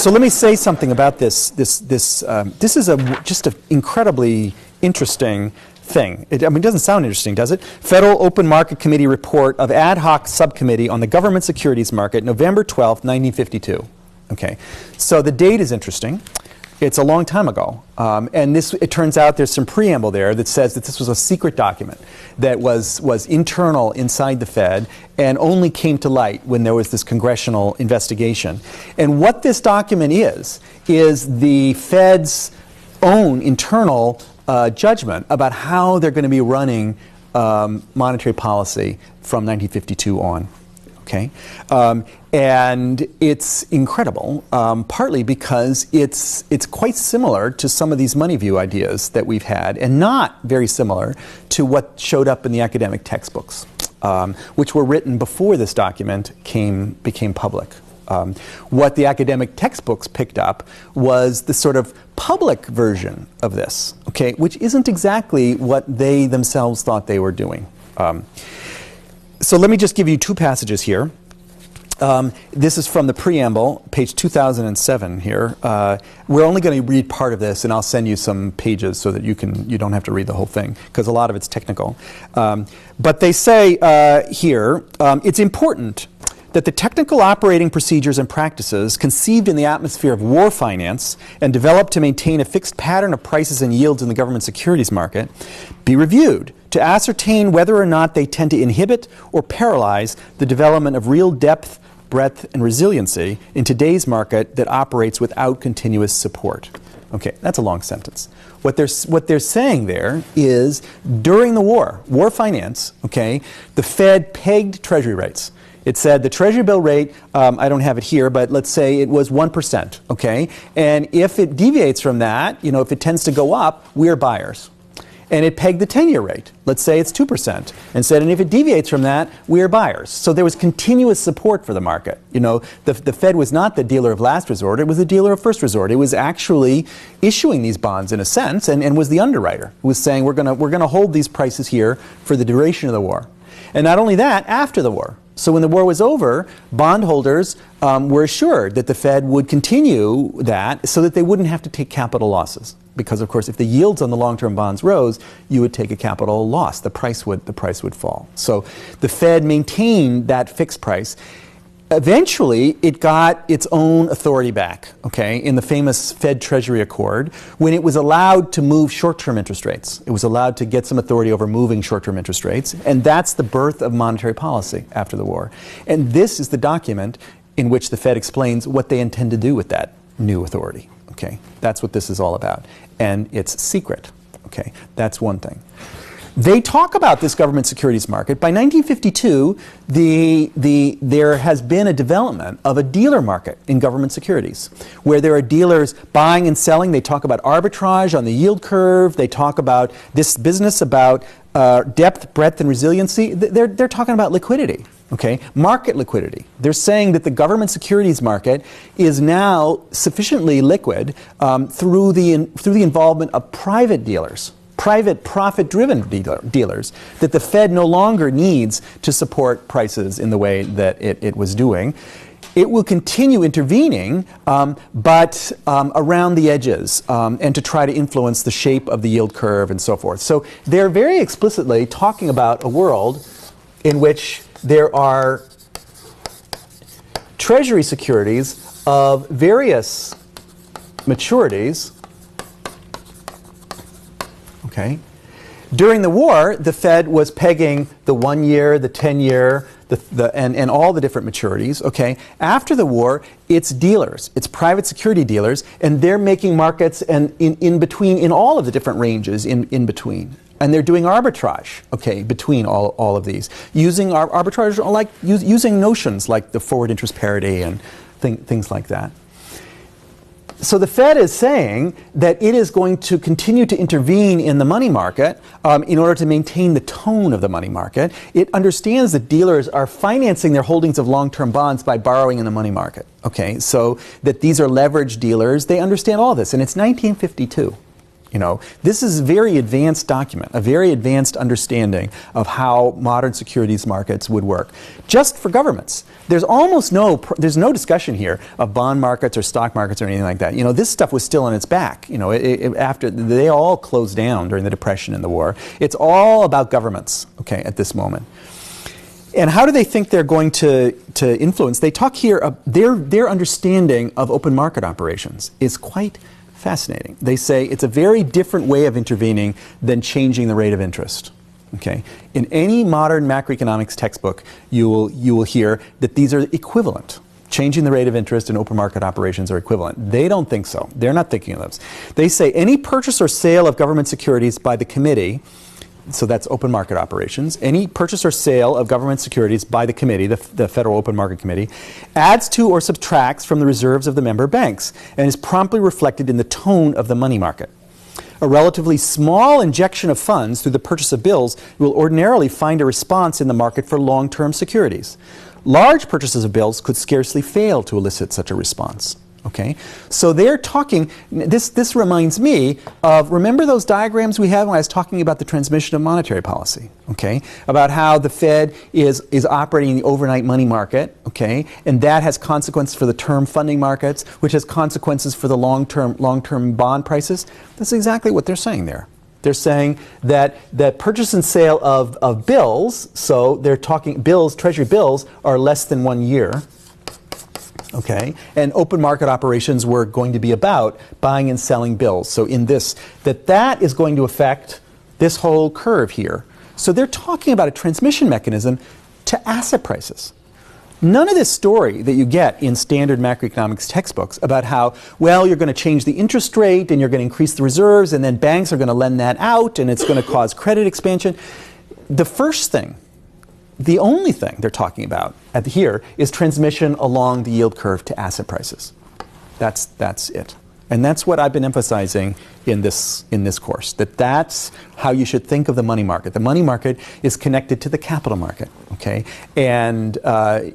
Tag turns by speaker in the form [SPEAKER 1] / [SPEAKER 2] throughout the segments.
[SPEAKER 1] So let me say something about this. This is just an incredibly interesting thing. It doesn't sound interesting, does it? Federal Open Market Committee report of ad hoc subcommittee on the government securities market, November 12th, 1952. Okay, so the date is interesting. It's a long time ago. And it turns out there's some preamble there that says that this was a secret document that was internal inside the Fed and only came to light when there was this congressional investigation. And what this document is the Fed's own internal judgment about how they're going to be running monetary policy from 1952 on. Okay, and it's incredible, partly because it's quite similar to some of these money view ideas that we've had, and not very similar to what showed up in the academic textbooks, which were written before this document became public. What the academic textbooks picked up was the sort of public version of this, okay, which isn't exactly what they themselves thought they were doing. So let me just give you two passages here. This is from the preamble, page 2007 here. We're only going to read part of this, and I'll send you some pages so that you don't have to read the whole thing, because a lot of it's technical. But they say here, it's important that the technical operating procedures and practices conceived in the atmosphere of war finance and developed to maintain a fixed pattern of prices and yields in the government securities market be reviewed to ascertain whether or not they tend to inhibit or paralyze the development of real depth, breadth, and resiliency in today's market that operates without continuous support. Okay, that's a long sentence. What they're saying there is during the war finance, okay, the Fed pegged Treasury rates. It said the Treasury bill rate, I don't have it here, but let's say it was 1%, okay? And if it deviates from that, if it tends to go up, we're buyers. And it pegged the 10-year rate. Let's say it's 2%. And said, and if it deviates from that, we're buyers. So there was continuous support for the market. The Fed was not the dealer of last resort. It was the dealer of first resort. It was actually issuing these bonds in a sense and was the underwriter. It was saying we're gonna hold these prices here for the duration of the war. And not only that, after the war. So when the war was over, bondholders were assured that the Fed would continue that so that they wouldn't have to take capital losses. Because, of course, if the yields on the long-term bonds rose, you would take a capital loss. The price would fall. So the Fed maintained that fixed price. Eventually, it got its own authority back, okay, in the famous Fed Treasury Accord, when it was allowed to move short-term interest rates. It was allowed to get some authority over moving short-term interest rates, and that's the birth of monetary policy after the war. And this is the document in which the Fed explains what they intend to do with that new authority, okay? That's what this is all about. And it's secret, okay? That's one thing. They talk about this government securities market. By 1952, there has been a development of a dealer market in government securities, where there are dealers buying and selling. They talk about arbitrage on the yield curve. They talk about this business about depth, breadth, and resiliency. They're talking about liquidity, okay? Market liquidity. They're saying that the government securities market is now sufficiently liquid through the involvement of private dealers. Private profit-driven dealers that the Fed no longer needs to support prices in the way that it was doing. It will continue intervening, but around the edges and to try to influence the shape of the yield curve and so forth. So they're very explicitly talking about a world in which there are Treasury securities of various maturities. Okay. During the war, the Fed was pegging the 1 year, the 10-year, and all the different maturities. Okay. After the war, it's dealers, it's private security dealers, and they're making markets and in between, in all of the different ranges in between. And they're doing arbitrage, okay, between all of these, using arbitrage like using notions like the forward interest parity and things like that. So the Fed is saying that it is going to continue to intervene in the money market in order to maintain the tone of the money market. It understands that dealers are financing their holdings of long-term bonds by borrowing in the money market. Okay, so that these are leveraged dealers. They understand all this, and it's 1952. You know, this is a very advanced document, a very advanced understanding of how modern securities markets would work. Just for governments, there's no discussion here of bond markets or stock markets or anything like that. You know, this stuff was still on its back. You know, after they all closed down during the Depression and the war. It's all about governments, okay, at this moment. And how do they think they're going to influence? They talk here, their understanding of open market operations is quite fascinating. They say it's a very different way of intervening than changing the rate of interest. Okay? In any modern macroeconomics textbook, you will hear that these are equivalent. Changing the rate of interest and open market operations are equivalent. They don't think so. They're not thinking of those. They say any purchase or sale of government securities by the committee, so that's open market operations, any purchase or sale of government securities by the committee, the Federal Open Market Committee, adds to or subtracts from the reserves of the member banks and is promptly reflected in the tone of the money market. A relatively small injection of funds through the purchase of bills will ordinarily find a response in the market for long-term securities. Large purchases of bills could scarcely fail to elicit such a response. Okay, so they're talking, this reminds me of, remember those diagrams we had when I was talking about the transmission of monetary policy, okay, about how the Fed is operating in the overnight money market, okay, and that has consequences for the term funding markets, which has consequences for the long-term bond prices. That's exactly what they're saying there. They're saying that the purchase and sale of bills, so they're talking bills, treasury bills, are less than 1 year. Okay, and open market operations were going to be about buying and selling bills. So in this, that is going to affect this whole curve here. So they're talking about a transmission mechanism to asset prices. None of this story that you get in standard macroeconomics textbooks about how, well, you're going to change the interest rate and you're going to increase the reserves and then banks are going to lend that out and it's going to cause credit expansion. The first thing, the only thing they're talking about here is transmission along the yield curve to asset prices. That's it. And that's what I've been emphasizing in this course, that's how you should think of the money market. The money market is connected to the capital market, okay, and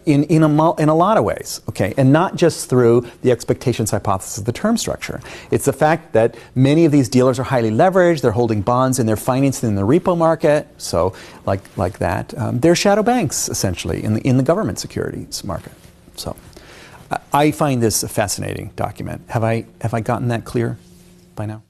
[SPEAKER 1] in a lot of ways, okay, and not just through the expectations hypothesis of the term structure. It's the fact that many of these dealers are highly leveraged, they're holding bonds and they're financing in the repo market, so like that. They're shadow banks, essentially, in the government securities market. So I find this a fascinating document. Have I gotten that clear by now?